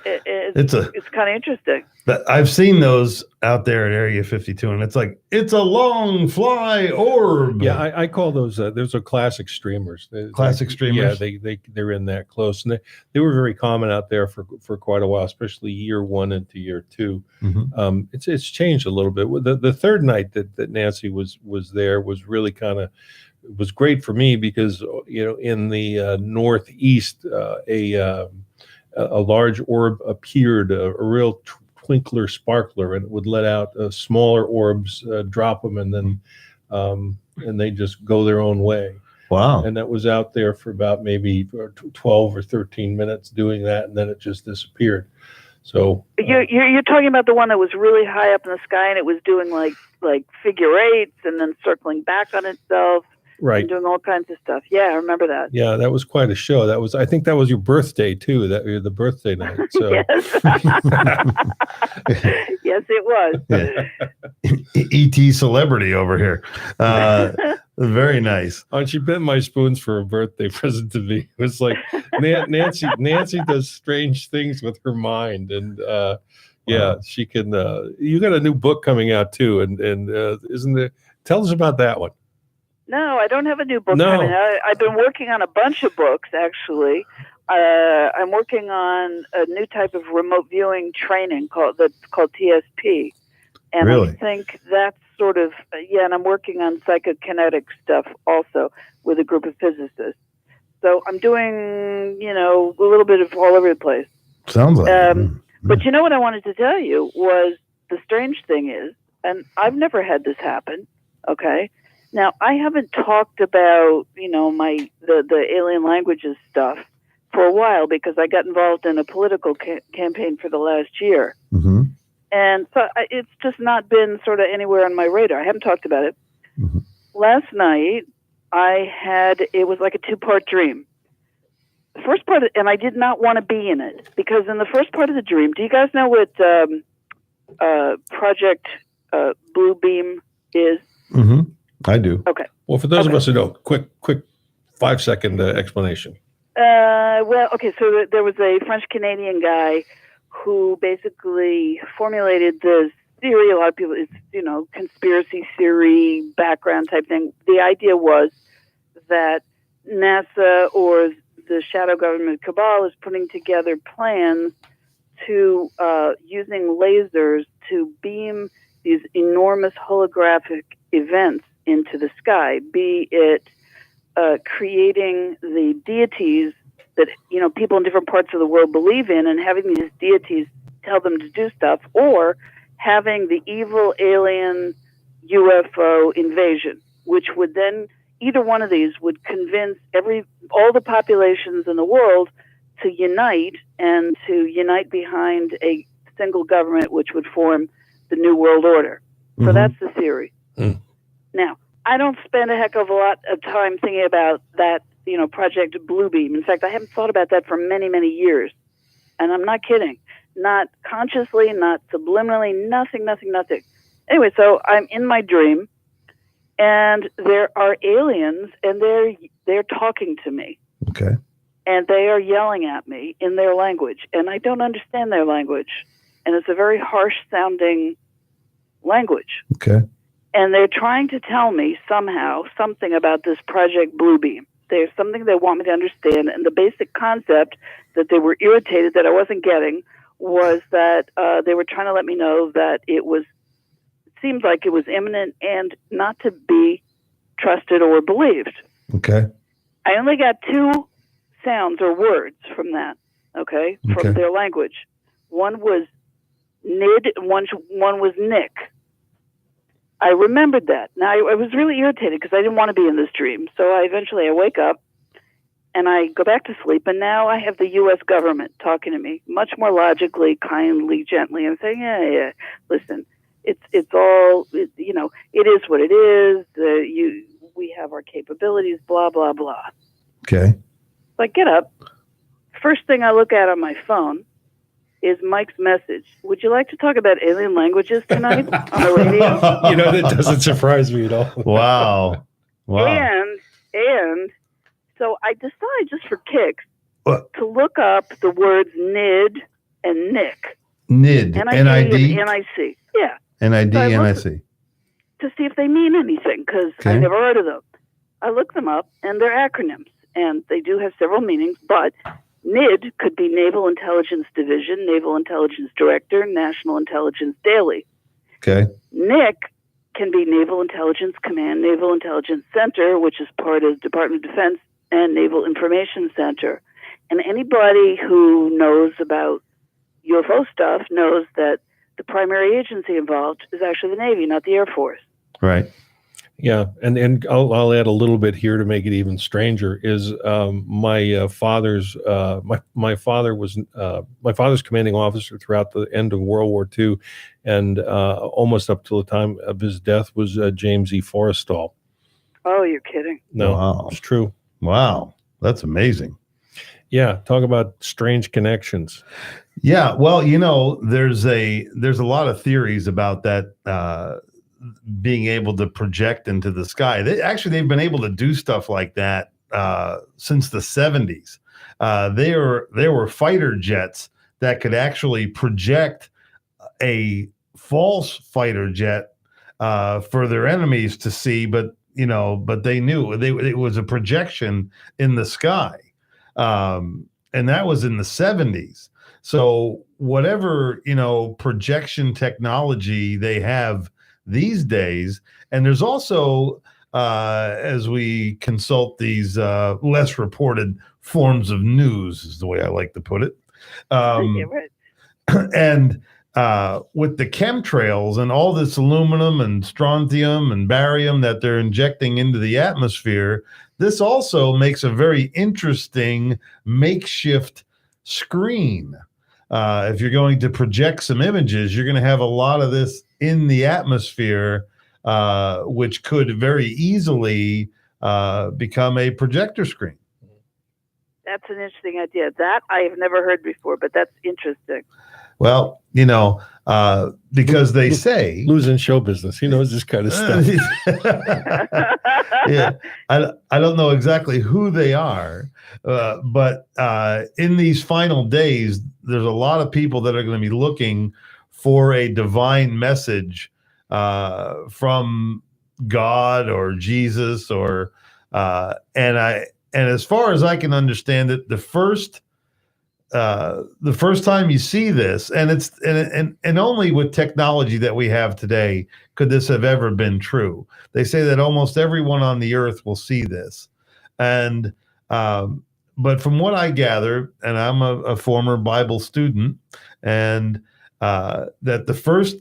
It's kind of interesting. I've seen those out there at Area 52, and it's like, it's a long fly orb. Yeah, I call those those are classic streamers. Classic streamers. Yeah, they're in that close, and they were very common out there for quite a while, especially year 1 into year 2. Mm-hmm. It's changed a little bit. The third night that Nancy was there was really was great for me because in the northeast a large orb appeared, a real twinkler sparkler, and it would let out smaller orbs, drop them, and then and they just go their own way. Wow. And that was out there for about maybe 12 or 13 minutes doing that, and then it just disappeared. So you're talking about the one that was really high up in the sky, and it was doing like figure 8s and then circling back on itself. Right. And doing all kinds of stuff. Yeah, I remember that. Yeah, that was quite a show. I think that was your birthday too. The birthday night. So. Yes. Yes, it was. ET celebrity over here. Very nice. She bent my spoons for a birthday present to me. It was like Nancy does strange things with her mind, and she can. You got a new book coming out too, and isn't there? Tell us about that one. No, I don't have a new book coming out. I've been working on a bunch of books, actually. I'm working on a new type of remote viewing training called TSP. And really? I think that's sort of, and I'm working on psychokinetic stuff also with a group of physicists. So I'm doing, a little bit of all over the place. Sounds like But you know what I wanted to tell you was, the strange thing is, and I've never had this happen, okay? Now, I haven't talked about, the alien languages stuff for a while because I got involved in a political campaign for the last year. Mm-hmm. And so it's just not been sort of anywhere on my radar. I haven't talked about it. Mm-hmm. Last night, it was like a 2-part dream. The first part, and I did not want to be in it because in the first part of the dream, do you guys know what Project Blue Beam is? Mm-hmm. I do. Okay. Well, for those of us who don't, quick 5-second explanation. So there was a French-Canadian guy who basically formulated this theory. A lot of people, it's, conspiracy theory background type thing. The idea was that NASA or the shadow government cabal is putting together plans to using lasers to beam these enormous holographic events into the sky, be it creating the deities that people in different parts of the world believe in, and having these deities tell them to do stuff, or having the evil alien UFO invasion, which would then either one of these would convince all the populations in the world to unite behind a single government, which would form the New World Order. So that's the theory. Now, I don't spend a heck of a lot of time thinking about that, Project Bluebeam. In fact, I haven't thought about that for many, many years. And I'm not kidding. Not consciously, not subliminally, nothing. Anyway, so I'm in my dream, and there are aliens, and they're talking to me. Okay. And they are yelling at me in their language, and I don't understand their language. And it's a very harsh-sounding language. Okay. And they're trying to tell me somehow something about this Project Bluebeam. There's something they want me to understand, and the basic concept that they were irritated that I wasn't getting was that they were trying to let me know that it seemed like it was imminent and not to be trusted or believed. Okay. I only got 2 sounds or words from that, from their language. One was Nid, and one was Nick. I remembered that. Now, I was really irritated because I didn't want to be in this dream. So I wake up and I go back to sleep, and now I have the U.S. government talking to me much more logically, kindly, gently. I'm saying, yeah, listen, it's all, it is what it is. We have our capabilities, blah, blah, blah. Okay. So I get up. First thing I look at on my phone is Mike's message. Would you like to talk about alien languages tonight on the radio? That doesn't surprise me at all. Wow. And so I decide just for kicks to look up the words Nid and Nick. Nid, N-I-D? N-I-C. Yeah. N-I-D, So I looked N-I-C. to see if they mean anything, because I never heard of them. I look them up, and they're acronyms, and they do have several meanings, but NID could be Naval Intelligence Division, Naval Intelligence Director, National Intelligence Daily. Okay. NIC can be Naval Intelligence Command, Naval Intelligence Center, which is part of Department of Defense, and Naval Information Center. And anybody who knows about UFO stuff knows that the primary agency involved is actually the Navy, not the Air Force. Right. Yeah, and I'll add a little bit here to make it even stranger. Is my father's commanding officer throughout the end of World War II, and almost up till the time of his death was James E. Forrestal. Oh, you're kidding? No, Wow. It's true. Wow, that's amazing. Yeah, talk about strange connections. Yeah, well, there's a lot of theories about that. Being able to project into the sky. They've been able to do stuff like that since the 70s. There were fighter jets that could actually project a false fighter jet for their enemies to see, but they knew it was a projection in the sky, and that was in the 70s. So whatever projection technology they have these days, and there's also as we consult these less reported forms of news, is the way I like to put it, and with the chemtrails and all this aluminum and strontium and barium that they're injecting into the atmosphere, this also makes a very interesting makeshift screen. If you're going to project some images, you're going to have a lot of this in the atmosphere, which could very easily become a projector screen. That's an interesting idea. That I have never heard before, but that's interesting. Well, because they say losing show business, he knows this kind of stuff. Yeah, I don't know exactly who they are, but in these final days, there's a lot of people that are going to be looking for a divine message from God or Jesus, or and as far as I can understand it, the first time you see this, and it's and only with technology that we have today could this have ever been true. They say that almost everyone on the earth will see this, and but from what I gather, and I'm a former Bible student, and that the first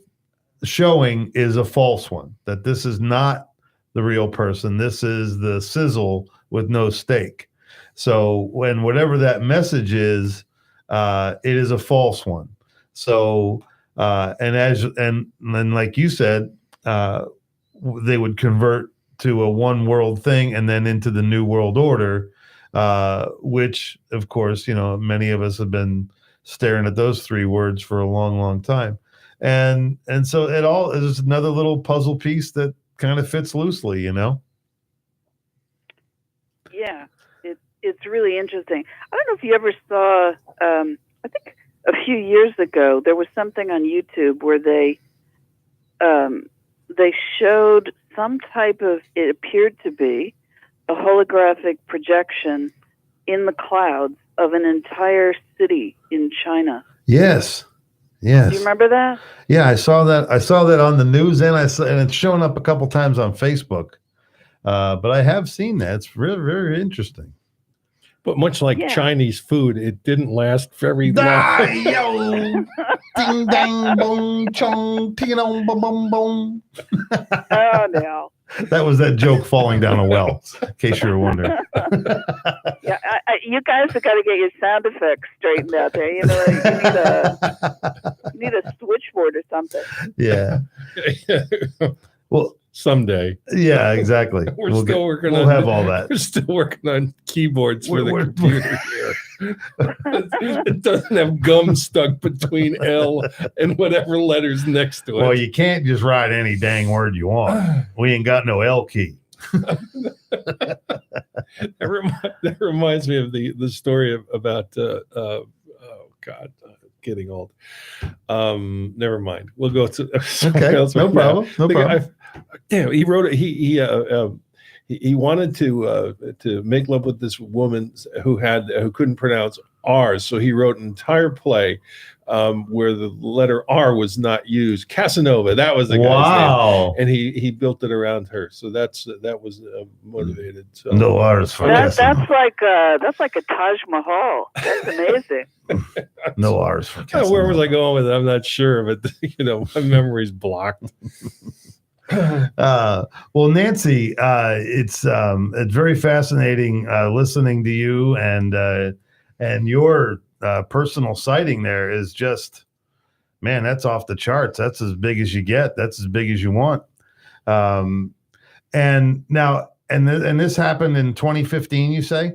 showing is a false one, that this is not the real person. This is the sizzle with no steak. So when whatever that message is, it is a false one. So and like you said, they would convert to a one world thing and then into the new world order, which of course, many of us have been staring at those three words for a long, long time. And so it all is another little puzzle piece that kind of fits loosely, Yeah, it's really interesting. I don't know if you ever saw, I think a few years ago, there was something on YouTube where they showed some type of, it appeared to be a holographic projection in the clouds of an entire city in China. Yes. Yes. Do you remember that? Yeah, I saw that. I saw that on the news, and and it's shown up a couple times on Facebook. But I have seen that. It's very, very interesting. But much like Chinese food, it didn't last very long. Yo, ding dang bong chong ting bum bum bum. Oh no. That was that joke falling down a well, in case you were wondering. Yeah, you guys have got to get your sound effects straightened out there. You need a switchboard or something. Yeah. Well, someday. Yeah, exactly. We'll have all that. We're still working on keyboards for the computer here. It doesn't have gum stuck between L and whatever letters next to it. Well, you can't just write any dang word you want. We ain't got no L key. That reminds me of the story about getting old. Never mind. We'll go to okay. Else. No problem. No problem. He wrote it. He wanted to make love with this woman who couldn't pronounce R's, so he wrote an entire play where the letter R was not used. Casanova, that was the guy's name, and he built it around her. So that was motivated. So. No R's for Casanova. That's like a Taj Mahal. That's amazing. No R's for Casanova. Where was I going with it? I'm not sure, but my memory's blocked. Well, Nancy, it's very fascinating listening to you, and your personal sighting there is just, man, that's off the charts. That's as big as you get. That's as big as you want. And now, and this happened in 2015, you say?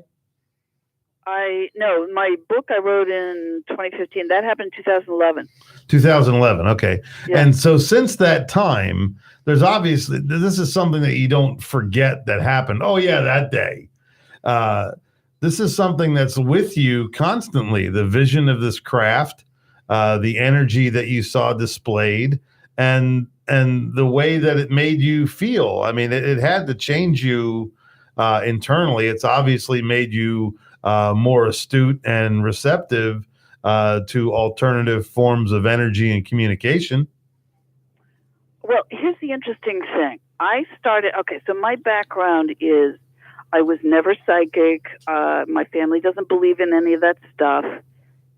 No, my book I wrote in 2015. That happened in 2011. 2011. Okay. Yeah. And so since that time, there's obviously, this is something that you don't forget that happened. Oh yeah, that day. This is something that's with you constantly. The vision of this craft, the energy that you saw displayed, and the way that it made you feel. I mean, it had to change you internally. It's obviously made you more astute and receptive to alternative forms of energy and communication. Well, here's the interesting thing. So my background is I was never psychic. My family doesn't believe in any of that stuff,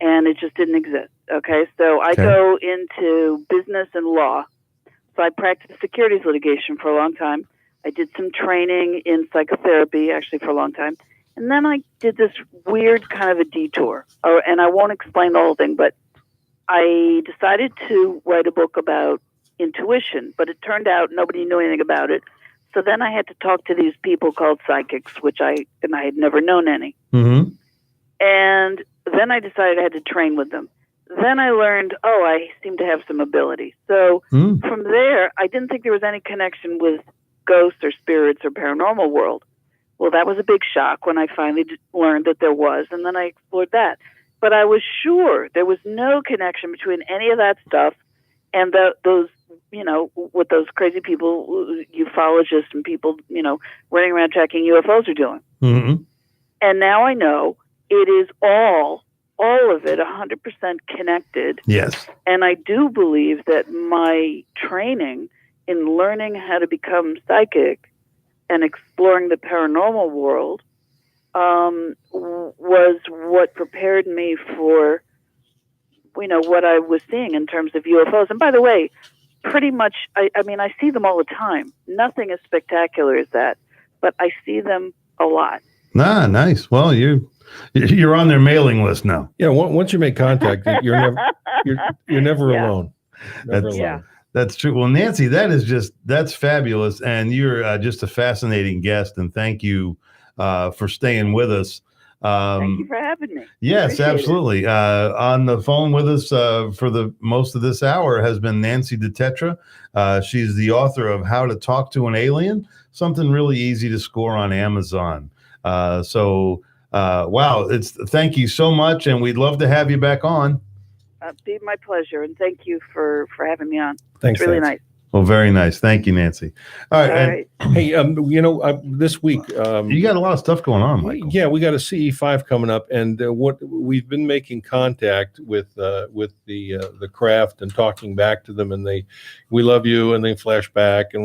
and it just didn't exist. Okay, so I go into business and law. So I practiced securities litigation for a long time. I did some training in psychotherapy, actually, for a long time. And then I did this weird kind of a detour. And I won't explain the whole thing, but I decided to write a book about intuition. But it turned out nobody knew anything about it. So then I had to talk to these people called psychics, and I had never known any. Mm-hmm. And then I decided I had to train with them. Then I learned, I seem to have some ability. So from there, I didn't think there was any connection with ghosts or spirits or paranormal world. Well, that was a big shock when I finally learned that there was, and then I explored that. But I was sure there was no connection between any of that stuff and those, what those crazy people, ufologists and people, running around tracking UFOs are doing. Mm-hmm. And now I know it is all of it, 100% connected. Yes. And I do believe that my training in learning how to become psychic and exploring the paranormal world was what prepared me for, what I was seeing in terms of UFOs. And by the way, pretty much, I mean, I see them all the time. Nothing as spectacular as that, but I see them a lot. Ah, nice. Well, you're on their mailing list now. Yeah, once you make contact, you're never alone. Never alone. That's true. Well, Nancy, that's fabulous, and you're just a fascinating guest. And thank you for staying with us. Thank you for having me. Yes, Appreciate absolutely. On the phone with us for the most of this hour has been Nancy Tertre. She's the author of How to Talk to an Alien, something really easy to score on Amazon. Wow, thank you so much, and we'd love to have you back on. Be my pleasure, and thank you for having me on. Thanks, it's really Nancy. nice. Well, very nice. Thank you, Nancy. All right. Hey, this week you got a lot of stuff going on, Michael. Yeah, we got a CE5 coming up, and what we've been making contact with the craft and talking back to them, and we love you, and they flash back, and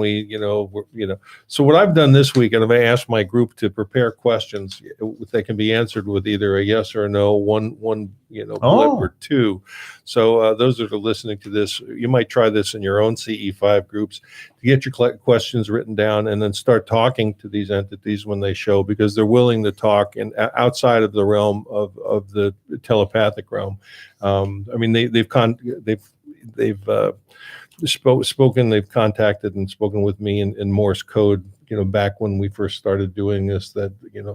So what I've done this week, and I've asked my group to prepare questions that can be answered with either a yes or a no, one blip or two. So those that are listening to this, you might try this in your own CE5 groups to get your questions written down and then start talking to these entities when they show, because they're willing to talk and outside of the realm of the telepathic realm. I mean, they've spoken, they've contacted and spoken with me in Morse code, back when we first started doing this,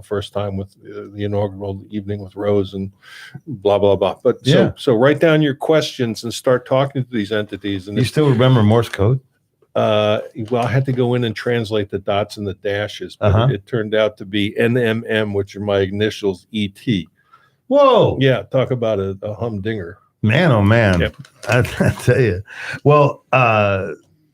first time with the inaugural evening with Rose and blah, blah, blah. But so write down your questions and start talking to these entities. And you still remember Morse code? Well, I had to go in and translate the dots and the dashes, but it turned out to be NMM, which are my initials, ET. Whoa. Yeah. Talk about a humdinger. Man, oh man. Yep. I tell you. Well,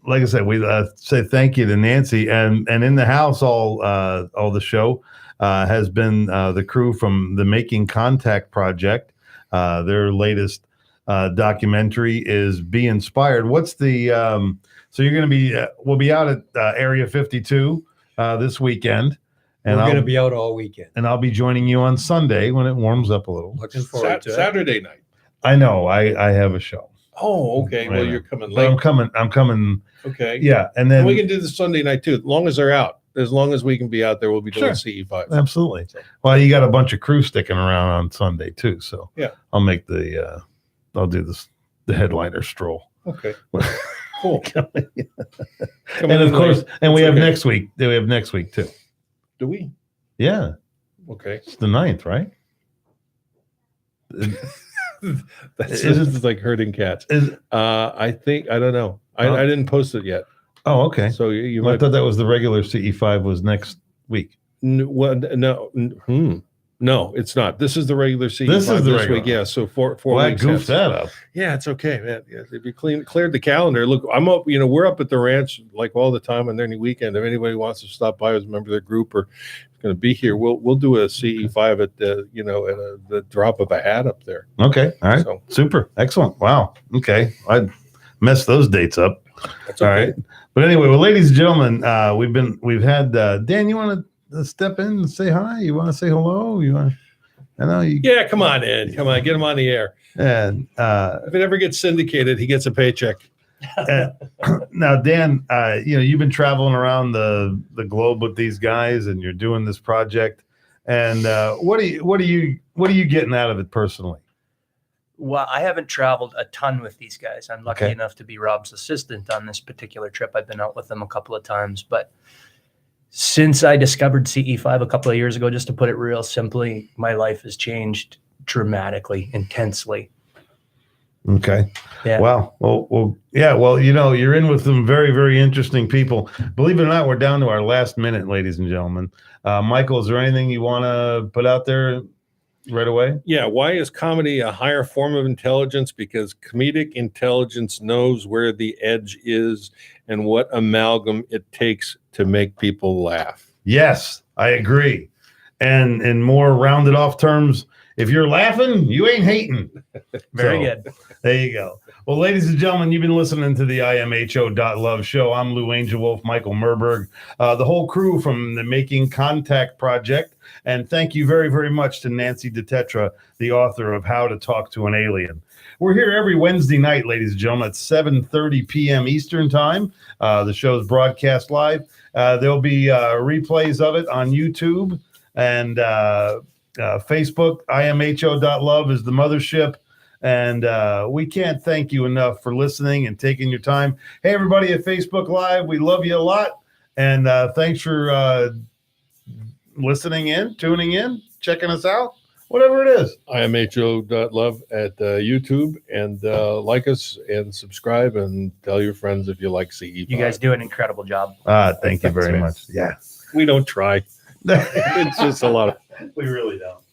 like I said, we say thank you to Nancy, and in the house all the show has been the crew from the Making Contact Project. Their latest documentary is Be Inspired. What's the so you're going to be we'll be out at Area 52 this weekend, and we're going to be out all weekend, and I'll be joining you on Sunday when it warms up a little. Looking forward to Saturday night. I know. I have a show. Oh, okay. Well, you're coming But late. I'm coming. Okay. Yeah, and then we can do the Sunday night too, as long as they're out. As long as we can be out there, we'll be doing CE5. Absolutely. Well, you got a bunch of crew sticking around on Sunday too, so yeah, I'll make I'll do the headliner stroll. Okay. Cool. And of course, and we have next week. We have next week too. Do we? Yeah. Okay. It's the 9th, right? This is like herding cats. I think, I don't know. I didn't post it yet. Oh, okay. So you I might. thought that was the regular CE5 was next week. No, it's not. This is the regular CE5 This is the this regular. week. Yeah, so four Well, I weeks. goofed that up. Yeah, it's okay, man. Yeah, if you cleared the calendar, look, I'm up. We're up at the ranch like all the time on any weekend. If anybody wants to stop by as a member of their group or is going to be here, we'll do a CE5 at the drop of a hat up there. Okay. All right. So- Super. Excellent. Wow. Okay. I messed those dates up. That's All okay. right. But anyway, well, ladies and gentlemen, we've had Dan. You want to step in and say hi? You want to say hello? You want? I know you. Yeah, come on in. Come on, get him on the air. And If it ever gets syndicated, he gets a paycheck. now, Dan, you've been traveling around the globe with these guys, and you're doing this project. And what are you getting out of it personally? Well, I haven't traveled a ton with these guys. I'm lucky Okay. enough to be Rob's assistant on this particular trip. I've been out with them a couple of times, but since I discovered CE5 a couple of years ago, just to put it real simply, my life has changed dramatically, intensely. Okay. Yeah. Wow. Well, yeah. Well, you're in with some very, very interesting people. Believe it or not, we're down to our last minute, ladies and gentlemen. Michael, is there anything you want to put out there right away? Yeah. Why is comedy a higher form of intelligence? Because comedic intelligence knows where the edge is and what amalgam it takes to make people laugh. Yes, I agree. And in more rounded off terms, if you're laughing, you ain't hating. Very good. There you go. Well, ladies and gentlemen, you've been listening to the imho.love show. I'm Lou Angelwolf, Michael Murburg, the whole crew from the Making Contact Project. And thank you very, very much to Nancy Tertre, the author of How to Talk to an Alien. We're here every Wednesday night, ladies and gentlemen, at 7:30 p.m. Eastern time. The show is broadcast live. There'll be replays of it on YouTube and Facebook. imho.love is the mothership. And we can't thank you enough for listening and taking your time. Hey, everybody at Facebook Live, we love you a lot. And thanks for listening in, tuning in, checking us out, whatever it is. imho.love at YouTube, and like us and subscribe and tell your friends if you like CE5. You guys do an incredible job. Thank you very much. Yeah. We don't try. It's just a lot of. We really don't.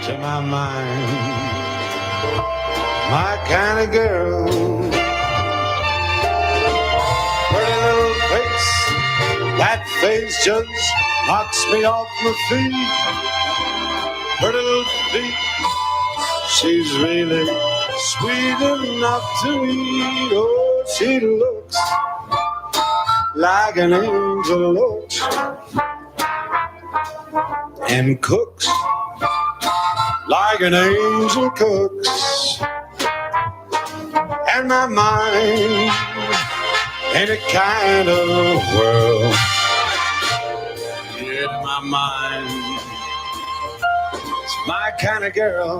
To my mind, my kind of girl, pretty little face, that face just knocks me off my feet. Pretty little feet, she's really sweet enough to eat. Oh, she looks like an angel looks, and cooks like an angel cooks. And my mind ain't a kind of world. Yeah, my mind, it's my kind of girl.